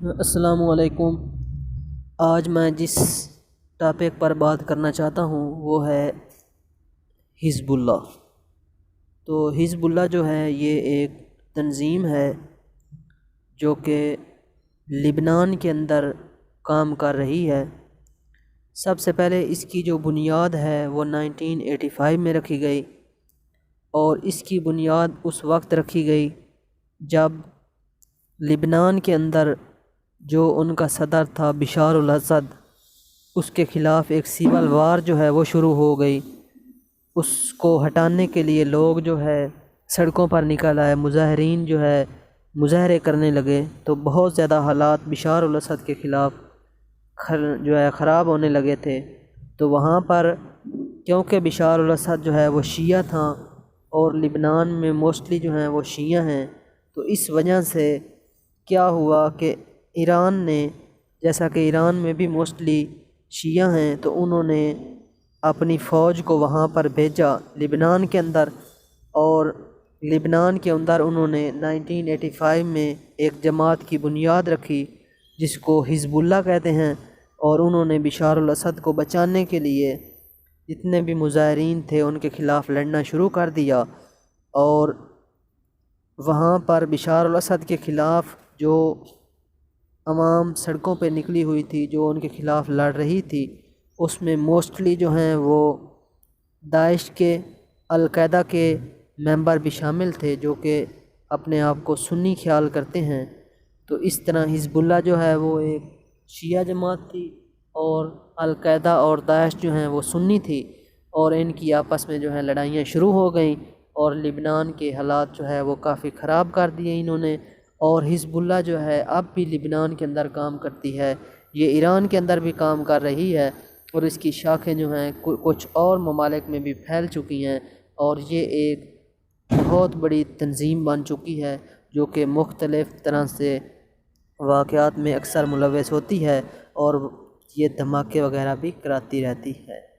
السلام علیکم۔ آج میں جس ٹاپک پر بات کرنا چاہتا ہوں وہ ہے حزب اللہ۔ تو حزب اللہ جو ہے یہ ایک تنظیم ہے جو کہ لبنان کے اندر کام کر رہی ہے۔ سب سے پہلے اس کی جو بنیاد ہے وہ 1985 میں رکھی گئی، اور اس کی بنیاد اس وقت رکھی گئی جب لبنان کے اندر جو ان کا صدر تھا بشار الاسد، اس کے خلاف ایک سول وار جو ہے وہ شروع ہو گئی۔ اس کو ہٹانے کے لیے لوگ جو ہے سڑکوں پر نکل آئے، مظاہرین جو ہے مظاہرے کرنے لگے، تو بہت زیادہ حالات بشار الاسد کے خلاف جو ہے خراب ہونے لگے تھے۔ تو وہاں پر کیونکہ بشار الاسد جو ہے وہ شیعہ تھا اور لبنان میں موسٹلی جو ہیں وہ شیعہ ہیں، تو اس وجہ سے کیا ہوا کہ ایران نے، جیسا کہ ایران میں بھی موسٹلی شیعہ ہیں، تو انہوں نے اپنی فوج کو وہاں پر بھیجا لبنان کے اندر، اور لبنان کے اندر انہوں نے 1985 میں ایک جماعت کی بنیاد رکھی جس کو حزب اللہ کہتے ہیں، اور انہوں نے بشار الاسد کو بچانے کے لیے جتنے بھی مظاہرین تھے ان کے خلاف لڑنا شروع کر دیا۔ اور وہاں پر بشار الاسد کے خلاف جو عوام سڑکوں پہ نکلی ہوئی تھی، جو ان کے خلاف لڑ رہی تھی، اس میں موسٹلی جو ہیں وہ داعش کے، القاعدہ کے ممبر بھی شامل تھے جو کہ اپنے آپ کو سنی خیال کرتے ہیں۔ تو اس طرح حزب اللہ جو ہے وہ ایک شیعہ جماعت تھی، اور القاعدہ اور داعش جو ہیں وہ سنی تھی، اور ان کی آپس میں جو ہے لڑائیاں شروع ہو گئیں، اور لبنان کے حالات جو ہے وہ کافی خراب کر دیے انہوں نے۔ اور حزب اللہ جو ہے اب بھی لبنان کے اندر کام کرتی ہے، یہ ایران کے اندر بھی کام کر رہی ہے، اور اس کی شاخیں جو ہیں کچھ اور ممالک میں بھی پھیل چکی ہیں، اور یہ ایک بہت بڑی تنظیم بن چکی ہے جو کہ مختلف طرح سے واقعات میں اکثر ملوث ہوتی ہے، اور یہ دھماکے وغیرہ بھی کراتی رہتی ہے۔